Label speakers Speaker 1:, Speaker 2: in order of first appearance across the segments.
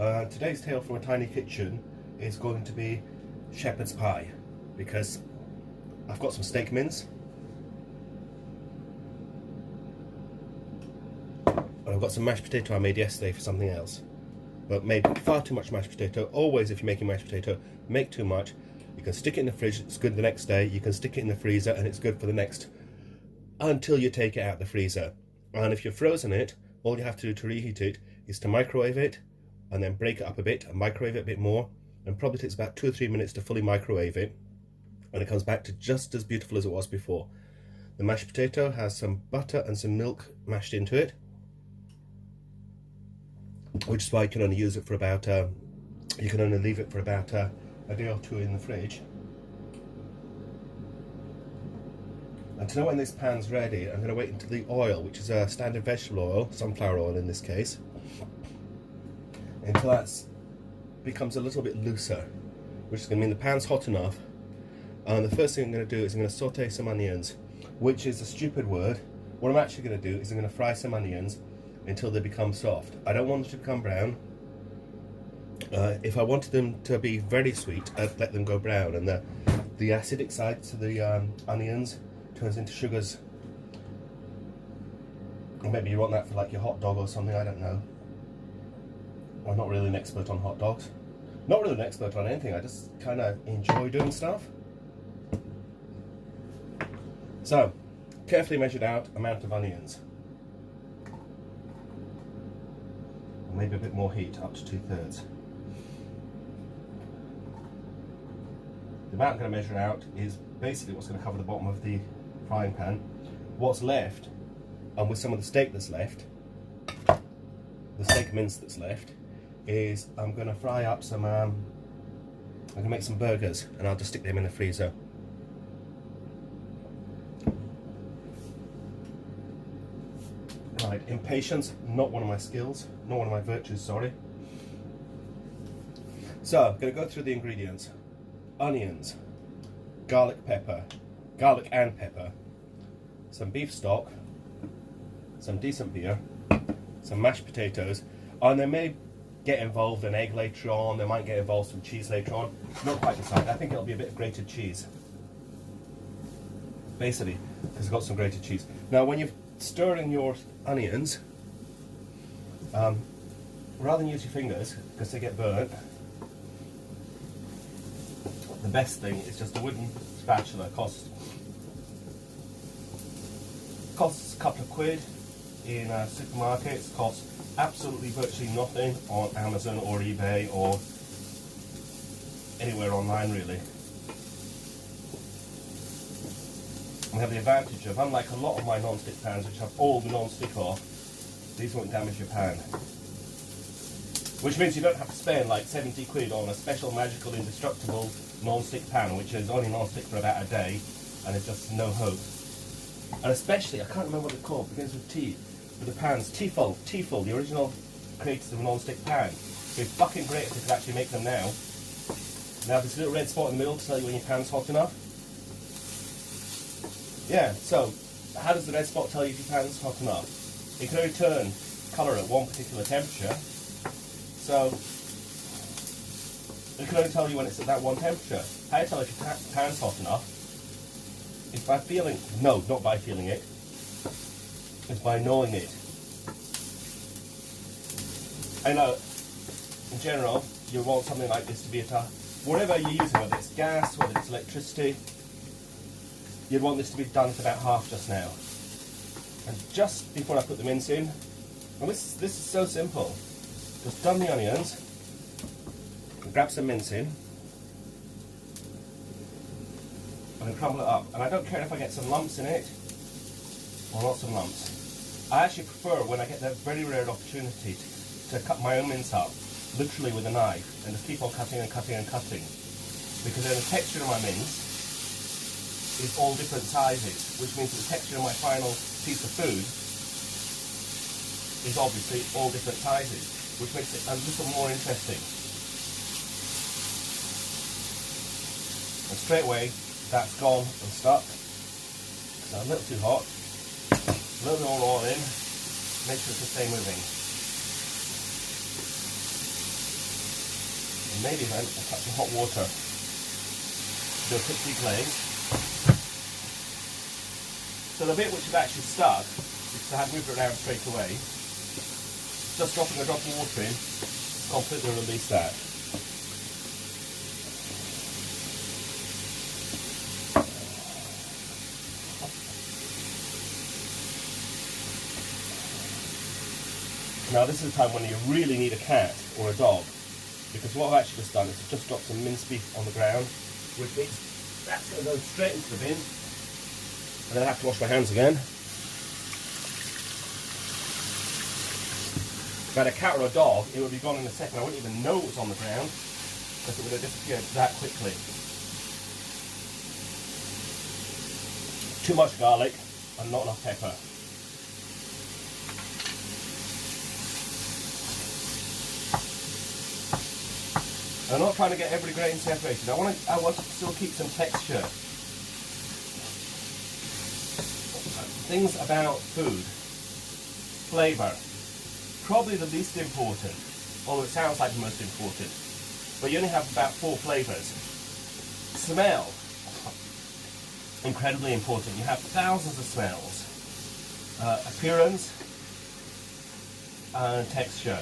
Speaker 1: Today's tale from a tiny kitchen is going to be shepherd's pie, because I've got some steak mince and I've got some mashed potato I made yesterday for something else, but made far too much mashed potato. Always, if you're making mashed potato, make too much. You can stick it in the fridge, it's good the next day. You can stick it in the freezer and it's good for the next, until you take it out of the freezer. And if you're frozen it, all you have to do to reheat it is to microwave it and then break it up a bit and microwave it a bit more, and probably takes about 2 or 3 minutes to fully microwave it, and it comes back to just as beautiful as it was before. The mashed potato has some butter and some milk mashed into it, which is why you can only use it for about you can only leave it for about a day or two in the fridge. And to know when this pan's ready, I'm going to wait until the oil, which is a standard vegetable oil, sunflower oil in this case, until that becomes a little bit looser, which is going to mean the pan's hot enough. And the first thing I'm going to do is I'm going to saute some onions, which is a stupid word. What I'm actually going to do is I'm going to fry some onions until they become soft. I don't want them to become brown. If I wanted them to be very sweet, I'd let them go brown, and the acidic side to the onions turns into sugars. Or maybe you want that for like your hot dog or something, I don't know. I'm not really an expert on hot dogs. Not really an expert on anything, I just kind of enjoy doing stuff. So, carefully measured out amount of onions. Or maybe a bit more heat, up to 2/3. The amount I'm going to measure out is basically what's going to cover the bottom of the frying pan. What's left, and with some of the steak that's left, the steak mince that's left, is I'm going to fry up some, I'm going to make some burgers, and I'll just stick them in the freezer. Right, impatience, not one of my skills, not one of my virtues, sorry. So, I'm going to go through the ingredients. Onions, garlic and pepper, some beef stock, some decent beer, some mashed potatoes, and they may get involved an egg later on, they might get involved some cheese later on. Not quite decided. I think it'll be a bit of grated cheese, basically, because I've got some grated cheese. Now when you're stirring your onions, rather than use your fingers because they get burnt, the best thing is just a wooden spatula. Costs a couple of quid in supermarkets, costs absolutely virtually nothing on Amazon or eBay or anywhere online really. We have the advantage of, unlike a lot of my non-stick pans which have all the non-stick off, these won't damage your pan. Which means you don't have to spend like 70 quid on a special magical indestructible non-stick pan, which is only non-stick for about a day and it's just no hope. And especially, I can't remember what they're called, it begins with T, for the pans, Tefal, the original creators of a non-stick pan. It'd be fucking great if they could actually make them now. Now this little red spot in the middle to tell you when your pan's hot enough. Yeah, so how does the red spot tell you if your pan's hot enough? It can only turn colour at one particular temperature, so it can only tell you when it's at that one temperature. How do you tell if your pan's hot enough? It's by feeling, no, not by feeling it, it's by knowing it. I know, in general, you want something like this to be at a, whatever you're using, whether it's gas, whether it's electricity, you'd want this to be done at about half just now. And just before I put the mince in, and this is so simple, just done the onions, grab some mince in, and crumble it up. And I don't care if I get some lumps in it, or not some lumps. I actually prefer when I get that very rare opportunity to cut my own mince up, literally with a knife, and just keep on cutting and cutting and cutting. Because then the texture of my mince is all different sizes, which means that the texture of my final piece of food is obviously all different sizes, which makes it a little more interesting. And straight away, that's gone and stuck. So a little too hot. A little more oil in. Make sure to stay moving. maybe then a touch of hot water. Do a quick deglaze. So the bit which is actually stuck, because I had moved it around straight away, just dropping a drop of water in, completely release that. Now this is the time when you really need a cat or a dog, because what I've actually just done is I've just dropped some minced beef on the ground, which means that's going to go straight into the bin, and then I have to wash my hands again. If I had a cat or a dog, it would be gone in a second. I wouldn't even know it was on the ground, because it would have disappeared that quickly. Too much garlic and not enough pepper. I'm not trying to get every grain separated. I want to still keep some texture. Things about food, flavour. Probably the least important, although it sounds like the most important, but you only have about 4 flavours. Smell, incredibly important. You have thousands of smells. Appearance and texture.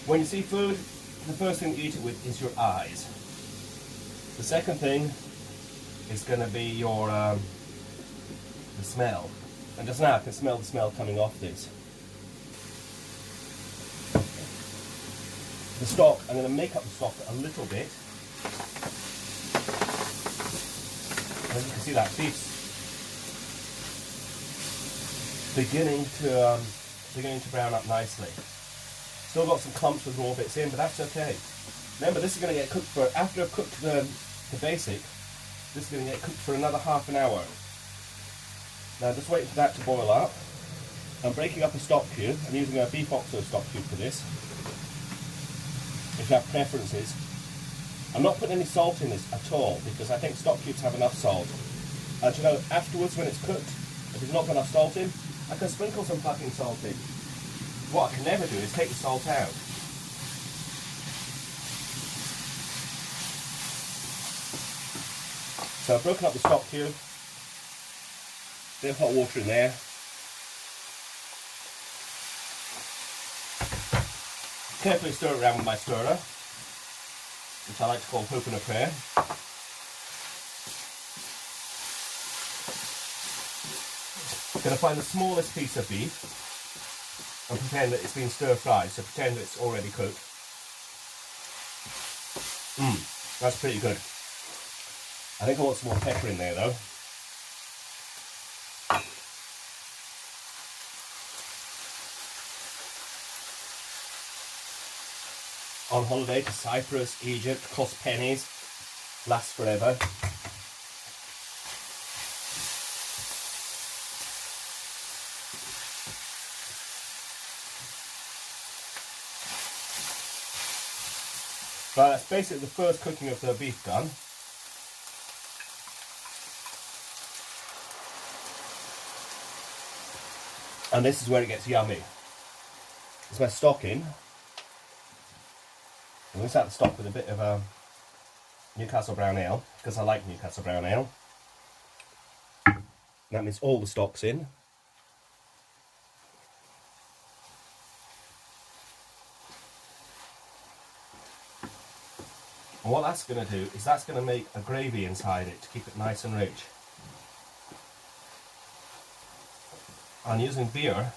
Speaker 1: When you see food, the first thing you eat it with is your eyes. The second thing is going to be your the smell. And just now I can smell the smell coming off this. The stock, I'm going to make up the stock a little bit. As you can see, that beef's beginning to brown up nicely. Still got some clumps with raw bits in, but that's okay. Remember, this is going to get cooked for, after I've cooked the basic, this is going to get cooked for another half an hour. Now just waiting for that to boil up. I'm breaking up a stock cube. I'm using a beef oxo stock cube for this. If you have preferences. I'm not putting any salt in this at all, because I think stock cubes have enough salt. And you know, afterwards when it's cooked, if it's not got enough salt in, I can sprinkle some fucking salt in. What I can never do is take the salt out. So I've broken up the stock cube, bit of hot water in there. Carefully stir it around with my stirrer, which I like to call hope and a prayer. Going to find the smallest piece of beef and pretend that it's been stir-fried, so pretend that it's already cooked. That's pretty good. I think I want some more pepper in there though. On holiday to Cyprus, Egypt, costs pennies, lasts forever. But that's basically the first cooking of the beef done. And this is where it gets yummy. There's my stock in. I'm going to start the stock with a bit of Newcastle brown ale, because I like Newcastle brown ale. That means all the stock's in. And what that's going to do is that's going to make a gravy inside it to keep it nice and rich. And using beer,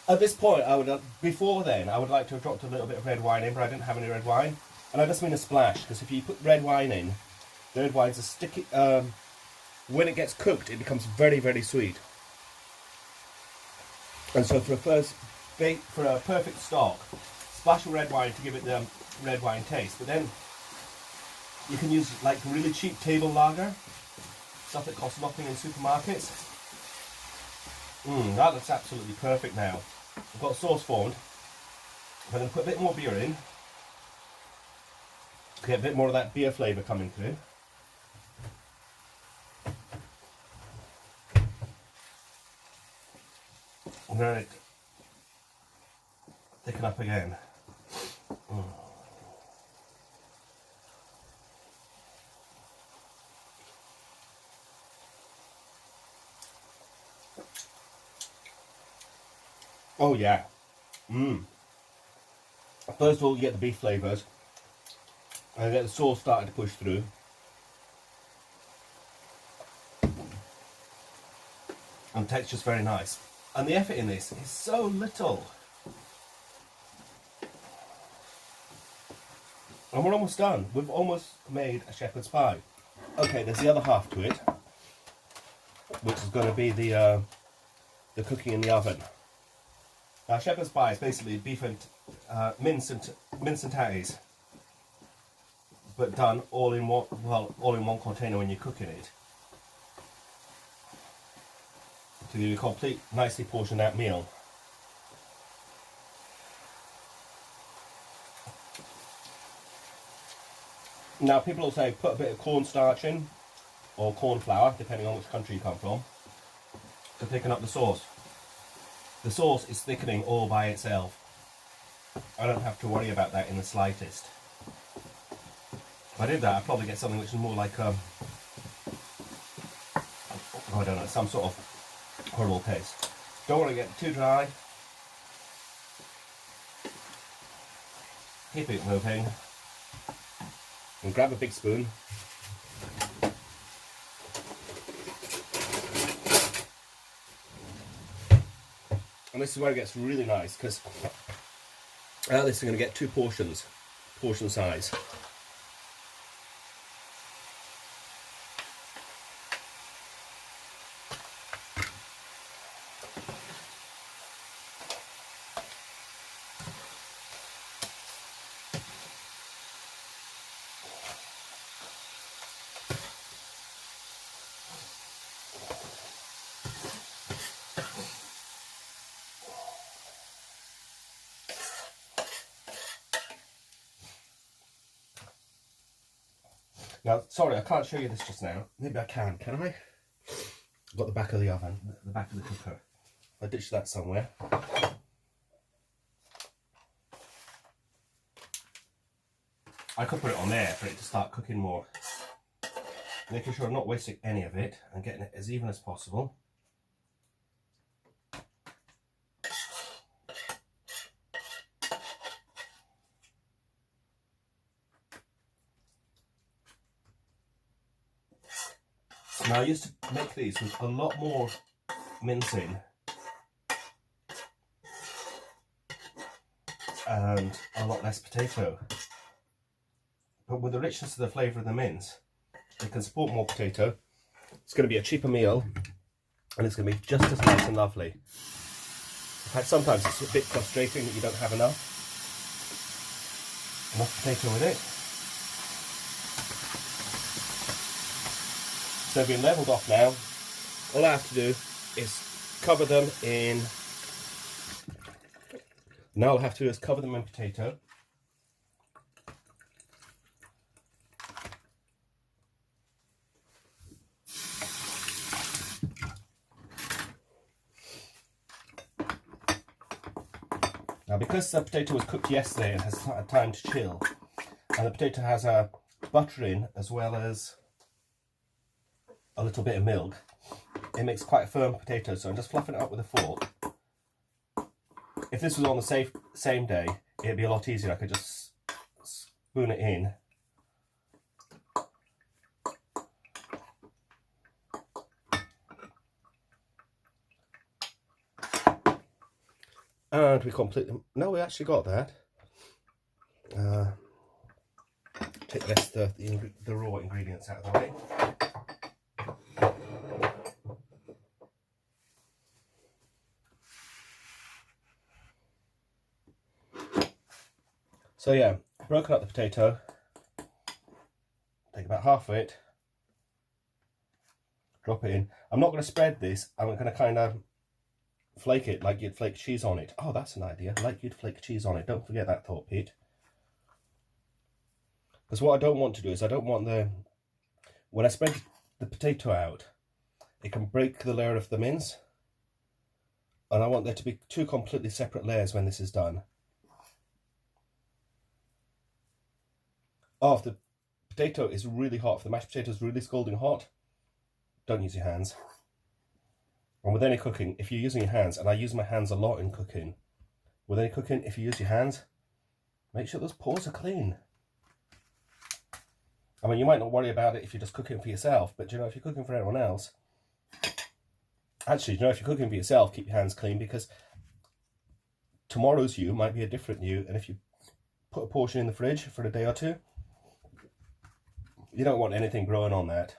Speaker 1: at this point, before then, I would like to have dropped a little bit of red wine in, but I didn't have any red wine. And I just mean a splash, because if you put red wine in, the red wine's a sticky. When it gets cooked, it becomes very, very sweet. And so for a perfect stock, splash of red wine to give it the red wine taste. But then you can use like really cheap table lager, stuff that costs nothing in supermarkets. That looks absolutely perfect now. I've got sauce formed. I'm going to put a bit more beer in to get a bit more of that beer flavour coming through. I'm going to thicken up again. Oh yeah. First of all, you get the beef flavours, and get the sauce starting to push through. And the texture's very nice. And the effort in this is so little. And we're almost done. We've almost made a shepherd's pie. Okay, there's the other half to it, which is going to be the cooking in the oven. Now, shepherd's pie is basically beef and mince and tatties, but done all in one container when you're cooking it, to give you a complete, nicely portioned out meal. Now, people will say put a bit of cornstarch in, or corn flour, depending on which country you come from, to thicken up the sauce. The sauce is thickening all by itself. I don't have to worry about that in the slightest. If I did that, I'd probably get something which is more like, I don't know, some sort of horrible taste. Don't want to get too dry. Keep it moving. And grab a big spoon. And this is where it gets really nice, because out of this you're going to get two portion size. Now, sorry, I can't show you this just now. Maybe I can I? I've got the back of the oven, the back of the cooker. I ditched that somewhere. I could put it on there for it to start cooking more. Making sure I'm not wasting any of it and getting it as even as possible. Now, I used to make these with a lot more mincing and a lot less potato. But with the richness of the flavour of the mince, it can support more potato. It's going to be a cheaper meal, and it's going to be just as nice and lovely. In fact, sometimes it's a bit frustrating that you don't have enough potato with it. So they've been levelled off now. All I have to do is cover them in. Now all I have to do is cover them in potato. Now, because the potato was cooked yesterday and has had time to chill, and the potato has butter in as well as a little bit of milk, it makes quite a firm potato, so I'm just fluffing it up with a fork. If this was on the same day, it'd be a lot easier. I could just spoon it in. And we complete them. No, we actually got that. Take the rest of the raw ingredients out of the way. So yeah, broken up the potato, take about half of it, drop it in. I'm not going to spread this, I'm going to kind of flake it like you'd flake cheese on it. Oh, that's an idea, like you'd flake cheese on it. Don't forget that thought, Pete. Because what I don't want to do is, I don't want when I spread the potato out, it can break the layer of the mince. And I want there to be two completely separate layers when this is done. Oh, if the potato is really hot, if the mashed potato is really scalding hot, don't use your hands. And with any cooking, if you're using your hands, and I use my hands a lot in cooking, with any cooking, if you use your hands, make sure those paws are clean. I mean, you might not worry about it if you're just cooking for yourself, but you know, if you're cooking for anyone else, actually, you know, if you're cooking for yourself, keep your hands clean, because tomorrow's you might be a different you, and if you put a portion in the fridge for a day or two, you don't want anything growing on that.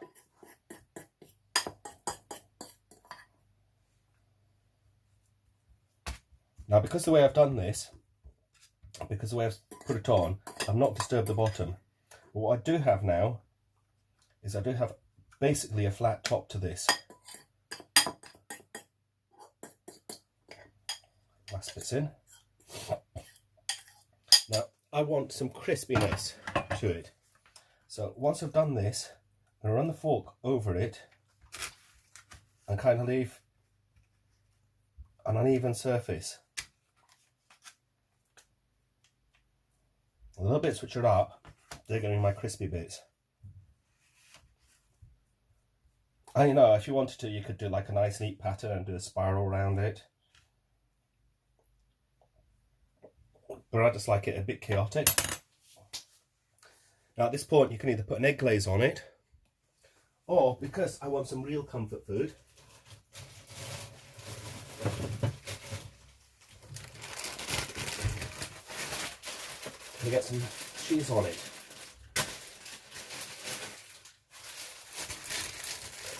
Speaker 1: Now, because the way I've done this, because the way I've put it on, I've not disturbed the bottom. But what I do have now is I do have basically a flat top to this. Last bit's in. Now, I want some crispiness to it. So once I've done this, I'm going to run the fork over it and kind of leave an uneven surface. The little bits which are up, they're going to be my crispy bits. And you know, if you wanted to, you could do like a nice neat pattern and do a spiral around it. But I just like it a bit chaotic. Now at this point you can either put an egg glaze on it, or because I want some real comfort food, you get some cheese on it.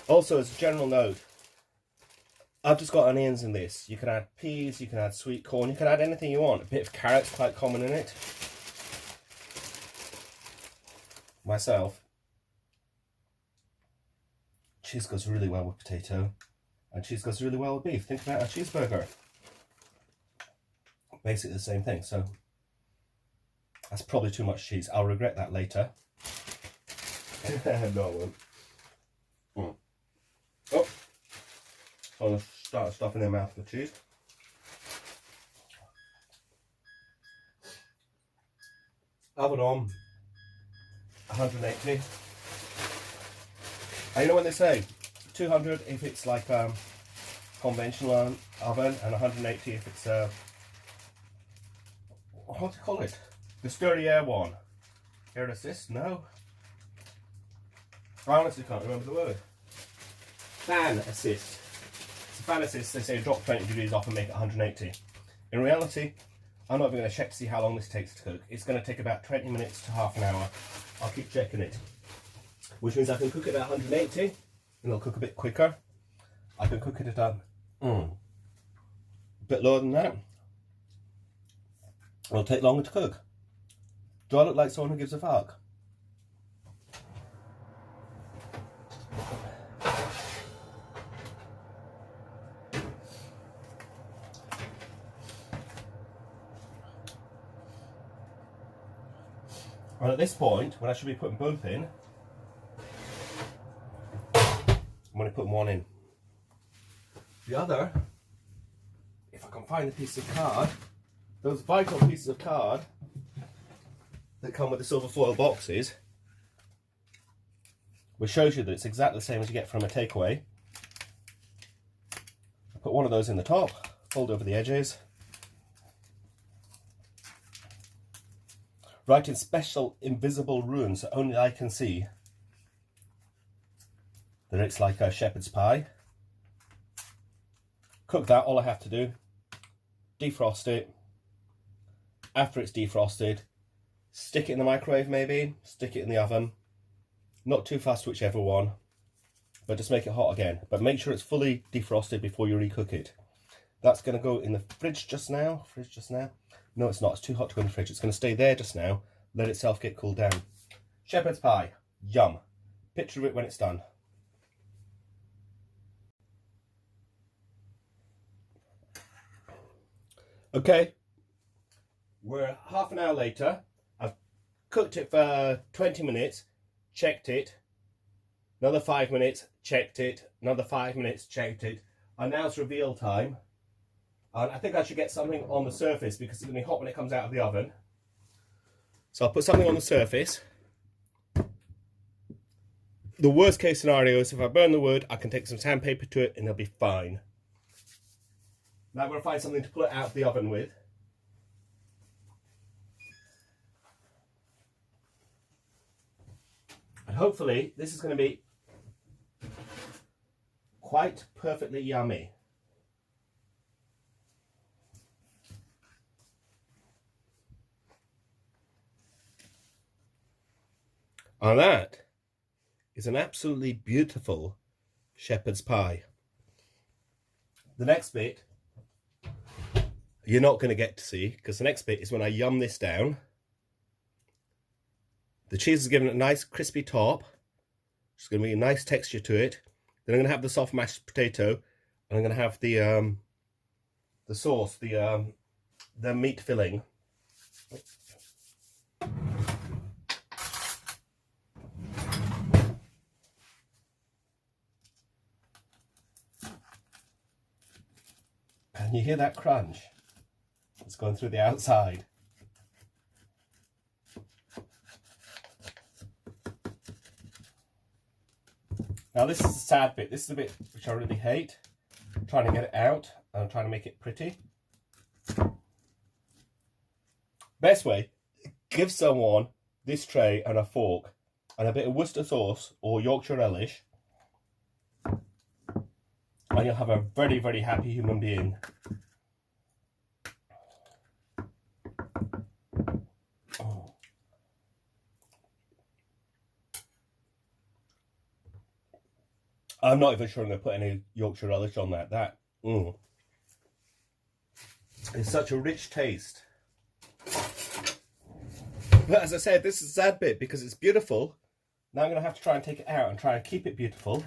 Speaker 1: Also, as a general note, I've just got onions in this. You can add peas, you can add sweet corn, you can add anything you want. A bit of carrot's quite common in it. Myself, cheese goes really well with potato, and cheese goes really well with beef. Think about a cheeseburger. Basically the same thing, so that's probably too much cheese. I'll regret that later. No, I won't. Oh, I'm going to start stuffing their mouth with cheese. Oven on 180. And you know when they say 200 if it's like conventional oven, and 180 if it's what do you call it? The sturdy air one. Air assist? No. I honestly can't remember the word. Fan assist. It's a fan assist. They say drop 20 degrees off and make it 180. In reality, I'm not even going to check to see how long this takes to cook. It's going to take about 20 minutes to half an hour. I'll keep checking it. Which means I can cook it at 180 and it'll cook a bit quicker. I can cook it at a bit lower than that. It'll take longer to cook. Do I look like someone who gives a fuck? And at this point, when I should be putting both in, I'm only putting one in. The other, if I can find a piece of card, those vital pieces of card that come with the silver foil boxes, which shows you that it's exactly the same as you get from a takeaway. I put one of those in the top, fold over the edges, write in special invisible runes that only I can see that it's like a shepherd's pie. Cook that. All I have to do, defrost it. After it's defrosted, stick it in the microwave maybe, stick it in the oven. Not too fast, whichever one, but just make it hot again. But make sure it's fully defrosted before you recook it. That's going to go in the fridge just now. No, it's not. It's too hot to go in the fridge. It's going to stay there just now. Let itself get cooled down. Shepherd's pie. Yum. Picture of it when it's done. Okay. We're half an hour later. I've cooked it for 20 minutes. Checked it. Another 5 minutes. Checked it. Another 5 minutes. Checked it. And now it's reveal time. And I think I should get something on the surface because it's going to be hot when it comes out of the oven. So I'll put something on the surface. The worst case scenario is if I burn the wood, I can take some sandpaper to it and it'll be fine. Now I'm going to find something to pull it out of the oven with. And hopefully this is going to be quite perfectly yummy. And that is an absolutely beautiful shepherd's pie. The next bit you're not going to get to see, because the next bit is when I yum this down. The cheese is given a nice crispy top. It's going to be a nice texture to it. Then I'm going to have the soft mashed potato, and I'm going to have the sauce, the meat filling. And you hear that crunch? It's going through the outside. Now this is the sad bit. This is the bit which I really hate. I'm trying to get it out, and I'm trying to make it pretty. Best way, give someone this tray and a fork and a bit of Worcester sauce or Yorkshire relish, and you'll have a very, very happy human being. Oh. I'm not even sure I'm going to put any Yorkshire relish on that. It's such a rich taste. But as I said, this is a sad bit because it's beautiful. Now I'm going to have to try and take it out and try and keep it beautiful.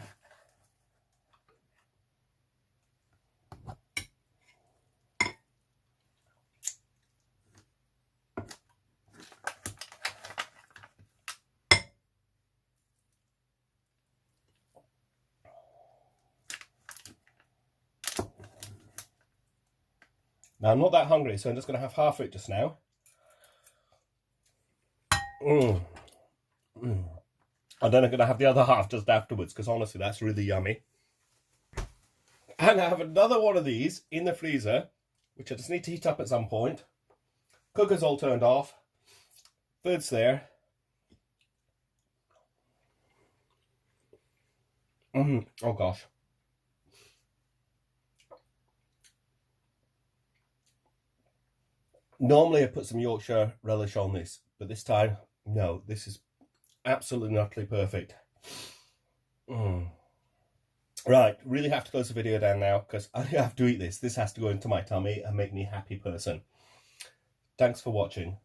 Speaker 1: Now I'm not that hungry, so I'm just going to have half of it just now. And then I'm going to have the other half just afterwards, because honestly that's really yummy. And I have another one of these in the freezer, which I just need to heat up at some point. Cooker's all turned off. Food's there. Oh gosh. Normally I put some Yorkshire relish on this, but this time, no, this is absolutely and utterly perfect. Right, really have to close the video down now because I have to eat this. This has to go into my tummy and make me a happy person. Thanks for watching.